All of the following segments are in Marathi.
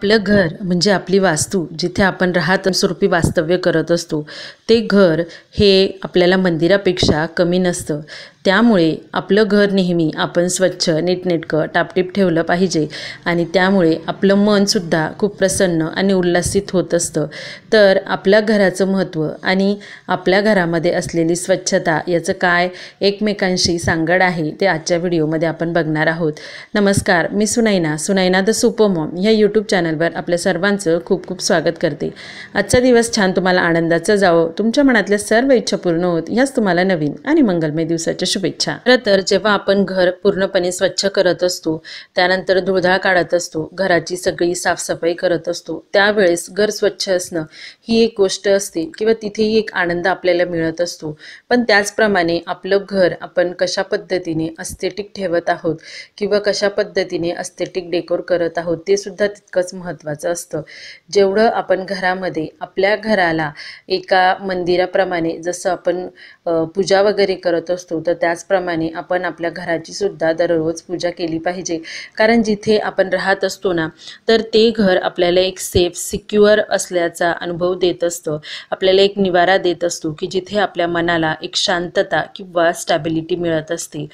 आपलं घर म्हणजे आपली वास्तू, जिथे आपण स्वरूपी वास्तव्य करत असतो, ते घर हे आपल्याला मंदिरापेक्षा कमी नसतं. त्यामुळे आपलं घर नेहमी आपण स्वच्छ, नीटनेटकं, टापटीप ठेवलं पाहिजे आणि त्यामुळे आपलं मनसुद्धा खूप प्रसन्न आणि उल्हासित होत असतं. तर आपल्या घराचं महत्त्व आणि आपल्या घरामध्ये असलेली स्वच्छता याचं काय एकमेकांशी सांगड आहे ते आजच्या व्हिडिओमध्ये आपण बघणार आहोत. नमस्कार, मी सुनैना द सुपर मॉम ह्या यूट्यूब चॅनलवर आपल्या सर्वांचं खूप खूप स्वागत करते. आजचा दिवस छान तुम्हाला आनंदाचा जावो, तुमच्या मनातल्या सर्व इच्छा पूर्ण होत ह्याच तुम्हाला नवीन आणि मंगलमय दिवसाच्या शुभेच्छा. खरं तर जेव्हा आपण घर पूर्णपणे स्वच्छ करत असतो, त्यानंतर धुळधाळ काढत असतो, घराची सगळी साफसफाई करत असतो, त्यावेळेस घर स्वच्छ असणं ही एक गोष्ट असते किंवा तिथेही एक आनंद आपल्याला मिळत असतो. पण त्याचप्रमाणे आपलं घर आपण कशा पद्धतीने एस्थेटिक ठेवत आहोत किंवा कशा पद्धतीने एस्थेटिक डेकोर करत आहोत ते सुद्धा तितकंच महत्त्वाचं असतं. जेवढं आपण घरामध्ये आपल्या घराला एका मंदिराप्रमाणे जसं आपण पूजा वगैरे करत असतो, तर त्याचप्रमाणे आपण आपल्या घराची सुद्धा दररोज पूजा केली पाहिजे. कारण जिथे आपण राहत असतो ना, तर ते घर आपल्याला एक सेफ, सिक्युअर असल्याचा अनुभव देत असतं. आपल्याला एक निवारा देत असतो की जिथे आपल्या मनाला एक शांतता किंवा स्टॅबिलिटी मिळत असते.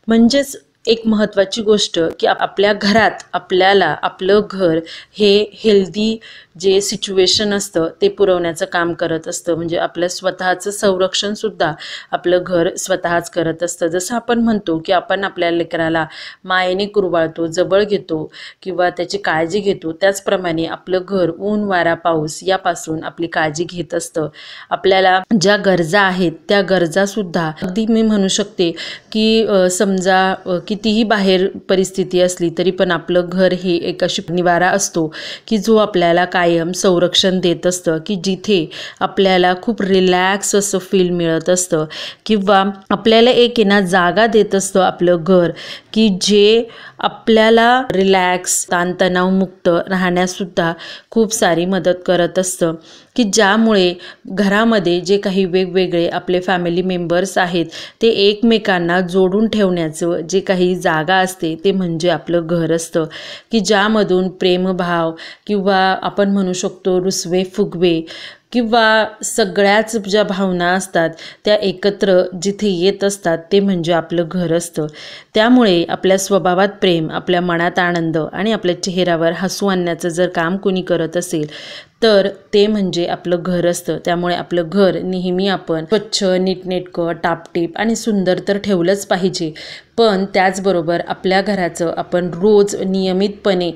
म्हणजेच एक महत्त्वाची गोष्ट की आपल्या घरात आपल्याला आपलं घर हे हेल्दी जे सिच्युएशन असतं ते पुरवण्याचं काम करत असतं. म्हणजे आपलं स्वतःचं संरक्षणसुद्धा आपलं घर स्वतःच करत असतं. जसं आपण म्हणतो की आपण आपल्या लेकराला मायेने कुरवाळतो, जवळ घेतो किंवा त्याची काळजी घेतो, त्याचप्रमाणे आपलं घर ऊन, वारा, पाऊस यापासून आपली काळजी घेत असतं. आपल्याला ज्या गरजा आहेत त्या गरजासुद्धा अगदी मी म्हणू शकते की समजा कितीही बाहेर परिस्थिती असली तरी पण आपलं घर हे एक अशी निवारा असतो की जो आपल्याला कायम संरक्षण देत असतं, की जिथे आपल्याला खूप रिलॅक्स असं फील मिळत असतं किंवा आपल्याला एक जागा देत असतं आपलं घर की जे आपल्याला रिलॅक्स, ताणतणावमुक्त राहण्यासुद्धा खूप सारी मदत करत असतं. की ज्यामुळे घरामध्ये जे काही वेगवेगळे आपले फॅमिली मेंबर्स आहेत ते एकमेकांना जोडून ठेवण्याचं जे काही जागा असते ते म्हणजे आपलं घर असतं. की ज्यामधून प्रेमभाव किंवा आपण म्हणू शकतो रुसवे फुगवे किंवा सगळ्याच ज्या भावना असतात त्या एकत्र जिथे येत असतात ते म्हणजे आपलं घर असतं. त्यामुळे आपल्या स्वभावात प्रेम, आपल्या मनात आनंद आणि आपल्या चेहऱ्यावर हसू आणण्याचं जर काम कोणी करत असेल तर ते म्हणजे आपलं घर असतं. त्यामुळे आपलं घर नेहमी आपण स्वच्छ, नीटनेटकं, टापटीप आणि सुंदर तर ठेवलंच पाहिजे. पण त्याचबरोबर आपल्या घराचं आपण रोज नियमितपणे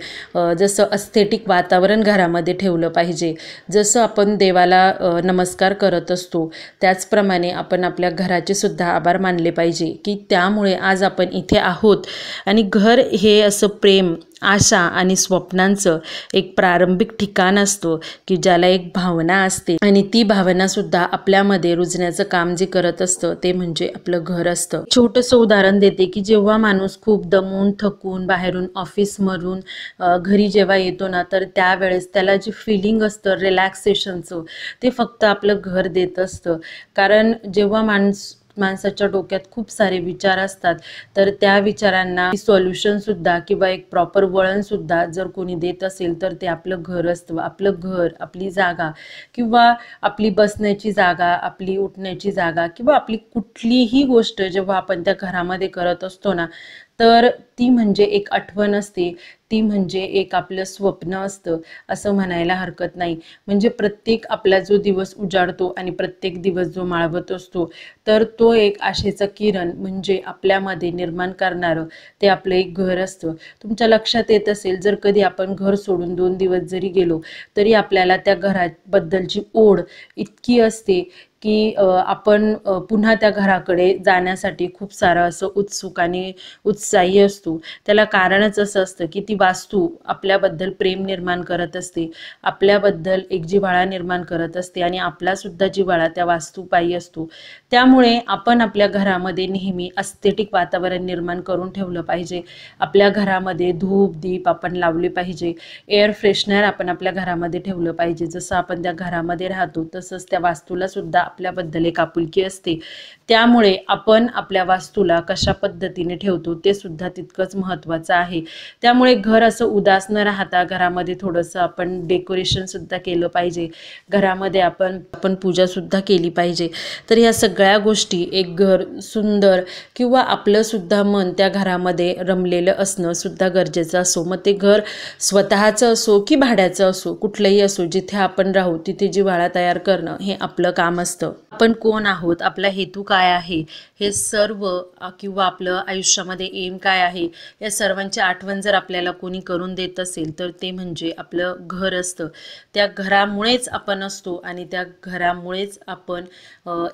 जसं एस्थेटिक वातावरण घरामध्ये ठेवलं पाहिजे. जसं आपण देवाला नमस्कार करत असतो त्याचप्रमाणे आपण आपल्या घराचे सुद्धा आभार मानले पाहिजे की त्यामुळे आज आपण इथे आहोत. आणि घर हे असं प्रेम, आशा आणि स्वप्नांचं एक प्रारंभिक ठिकाण असतं की ज्याला एक भावना असते आणि ती भावनासुद्धा आपल्यामध्ये रुजण्याचं काम जे करत असतं ते म्हणजे आपलं घर असतं. छोटंसं उदाहरण देते की जेव्हा माणूस खूप दमून थकून बाहेरून ऑफिसमधून घरी जेव्हा येतो ना, तर त्यावेळेस त्याला जे फिलिंग असतं रिलॅक्सेशनचं ते फक्त आपलं घर देत असतं. कारण जेव्हा माणसाच्या डोक्यात खूप सारे विचार असतात तर त्या विचारांना सॉल्युशनसुद्धा किंवा एक प्रॉपर वळणसुद्धा जर कोणी देत असेल तर ते आपलं घर असतं. आपलं घर, आपली जागा किंवा आपली बसण्याची जागा, आपली उठण्याची जागा किंवा आपली कुठलीही गोष्ट जेव्हा आपण त्या घरामध्ये करत असतो ना, तर ती म्हणजे एक आठवण असते, ती म्हणजे एक आपलं स्वप्न असतं असं म्हणायला हरकत नाही. म्हणजे प्रत्येक आपला जो दिवस उजाडतो आणि प्रत्येक दिवस जो माळवत असतो तर तो एक आशेचा किरण म्हणजे आपल्यामध्ये निर्माण करणारं ते आपलं एक घर असतं. तुमच्या लक्षात येत असेल जर कधी आपण घर सोडून 2 दिवस जरी गेलो तरी आपल्याला त्या घराबद्दलची ओढ इतकी असते की आपण पुन्हा त्या घराकडे जाण्यासाठी खूप सारं असं उत्सुक आणि उत्साही असतो. त्याला कारणच असं असतं की ती वास्तू आपल्याबद्दल प्रेम निर्माण करत असते, आपल्याबद्दल एक जिव्हाळा निर्माण करत असते आणि आपलासुद्धा जिव्हाळा त्या वास्तूपायी असतो. त्यामुळे आपण आपल्या घरामध्ये नेहमी एस्थेटिक वातावरण निर्माण करून ठेवलं पाहिजे. आपल्या घरामध्ये धूप दीप आपण लावले पाहिजे. एअर फ्रेशनर आपण आपल्या घरामध्ये ठेवलं पाहिजे. जसं आपण त्या घरामध्ये राहतो तसंच त्या वास्तूला सुद्धा आपल्याबद्दल एक आपुलकी असते। त्यामुळे आपण आपल्या वास्तूला कशा पद्धतीने ठेवतो ते सुद्धा तितकंच महत्त्वाचं आहे। त्यामुळे घर असं उदास न राहता घरामध्ये थोडंसं आपण डेकोरेशन सुद्धा केलं पाहिजे, घरामध्ये आपण पूजा सुद्धा केली पाहिजे। तर ह्या सगळ्या गोष्टी एक घर सुंदर किंवा आपलं सुद्धा मन त्या घरामध्ये रमलेलं असणं सुद्धा गरजेचं असो। मग ते घर स्वतःचं असो की भाड्याचं असो, कुठलंही असो, जिथे आपण राहू तिथे जिव्हाळा तयार करणं हे आपलं काम असतं। आपण कोण आहोत, आपला हेतू काय आहे, हे सर्व किंवा आपलं आयुष्यामध्ये एम काय आहे, या सर्वांची आठवण जर आपल्याला कोणी करून देत असेल तर ते म्हणजे आपलं घर असतं। त्या घरामुळेच आपण असतो आणि त्या घरामुळेच आपण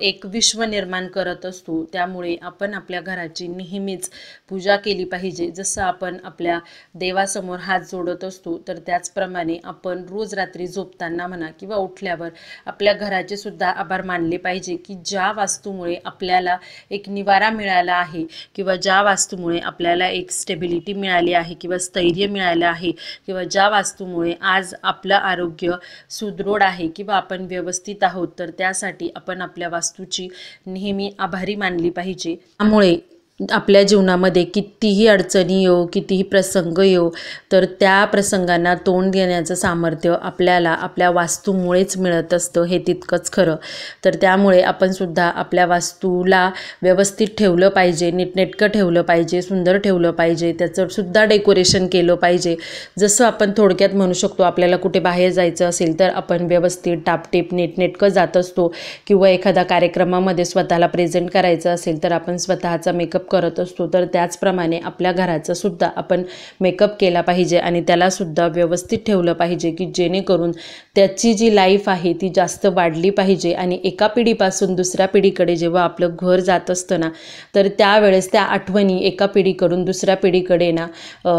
एक विश्व निर्माण करत असतो। त्यामुळे आपण आपल्या घराची नेहमीच पूजा केली पाहिजे। जसं आपण आपल्या देवासमोर हात जोडत असतो तर त्याचप्रमाणे आपण रोज रात्री झोपताना म्हणा किंवा उठल्यावर आपल्या घराचे सुद्धा आभार मानले पाहिजे की ज्या वास्तूमुळे आपल्याला एक निवारा मिळाला आहे किंवा ज्या वास्तूमुळे आपल्याला एक स्टेबिलिटी मिळाली आहे किंवा स्थैर्य मिळालं आहे किंवा ज्या वास्तूमुळे आज आपलं आरोग्य सुदृढ आहे किंवा आपण व्यवस्थित आहोत, तर त्यासाठी आपण आपल्या वास्तूची नेहमी आभारी मानली पाहिजे। त्यामुळे आपल्या जीवनामध्ये कितीही अडचणी येऊ, कितीही प्रसंग येऊ, तर त्या प्रसंगांना तोंड देण्याचं सामर्थ्य आपल्याला आपल्या वास्तूमुळेच मिळत असतं, हे तितकंच खरं। तर त्यामुळे आपण सुद्धा आपल्या वास्तूला व्यवस्थित ठेवलं पाहिजे, नीटनेटकं ठेवलं पाहिजे, सुंदर ठेवलं पाहिजे, त्याचं सुद्धा डेकोरेशन केलं पाहिजे। जसं आपण थोडक्यात म्हणू शकतो, आपल्याला कुठे बाहेर जायचं असेल तर आपण व्यवस्थित टापटीप नीटनेटकं जात असतो किंवा एखादा कार्यक्रमामध्ये स्वतःला प्रेझेंट करायचं असेल तर आपण स्वतःचा मेकअप करत असतो। तर त्याचप्रमाणे आपल्या घराचं सुद्धा आपण मेकअप केला पाहिजे आणि त्याला सुद्धा व्यवस्थित ठेवलं पाहिजे की जेणेकरून त्याची जी लाईफ आहे ती जास्त वाढली पाहिजे आणि एका पिढीपासून दुसऱ्या पिढीकडे जेव्हा आपलं घर जात असतं ना, तर त्यावेळेस त्या आठवणी एका पिढीकडून दुसऱ्या पिढीकडे ना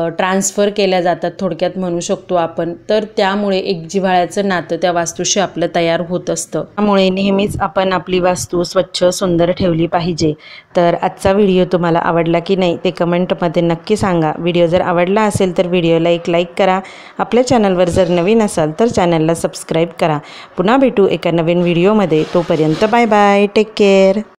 ट्रान्सफर केल्या जातात, थोडक्यात म्हणू शकतो आपण। तर त्यामुळे एक जिव्हाळ्याचं नातं त्या वास्तूशी आपलं तयार होत असतं। त्यामुळे नेहमीच आपण आपली वास्तू स्वच्छ सुंदर ठेवली पाहिजे। तर आजचा व्हिडिओ तुम्हाला आवडला की नाही ते कमेंटमध्ये नक्की सांगा। व्हिडिओ जर आवडला असेल तर व्हिडिओला एक लाईक करा। आपल्या चॅनलवर जर नवीन असाल तर चॅनलला सबस्क्राईब करा। पुन्हा भेटू एका नवीन व्हिडिओमध्ये। तोपर्यंत बाय बाय, टेक केअर।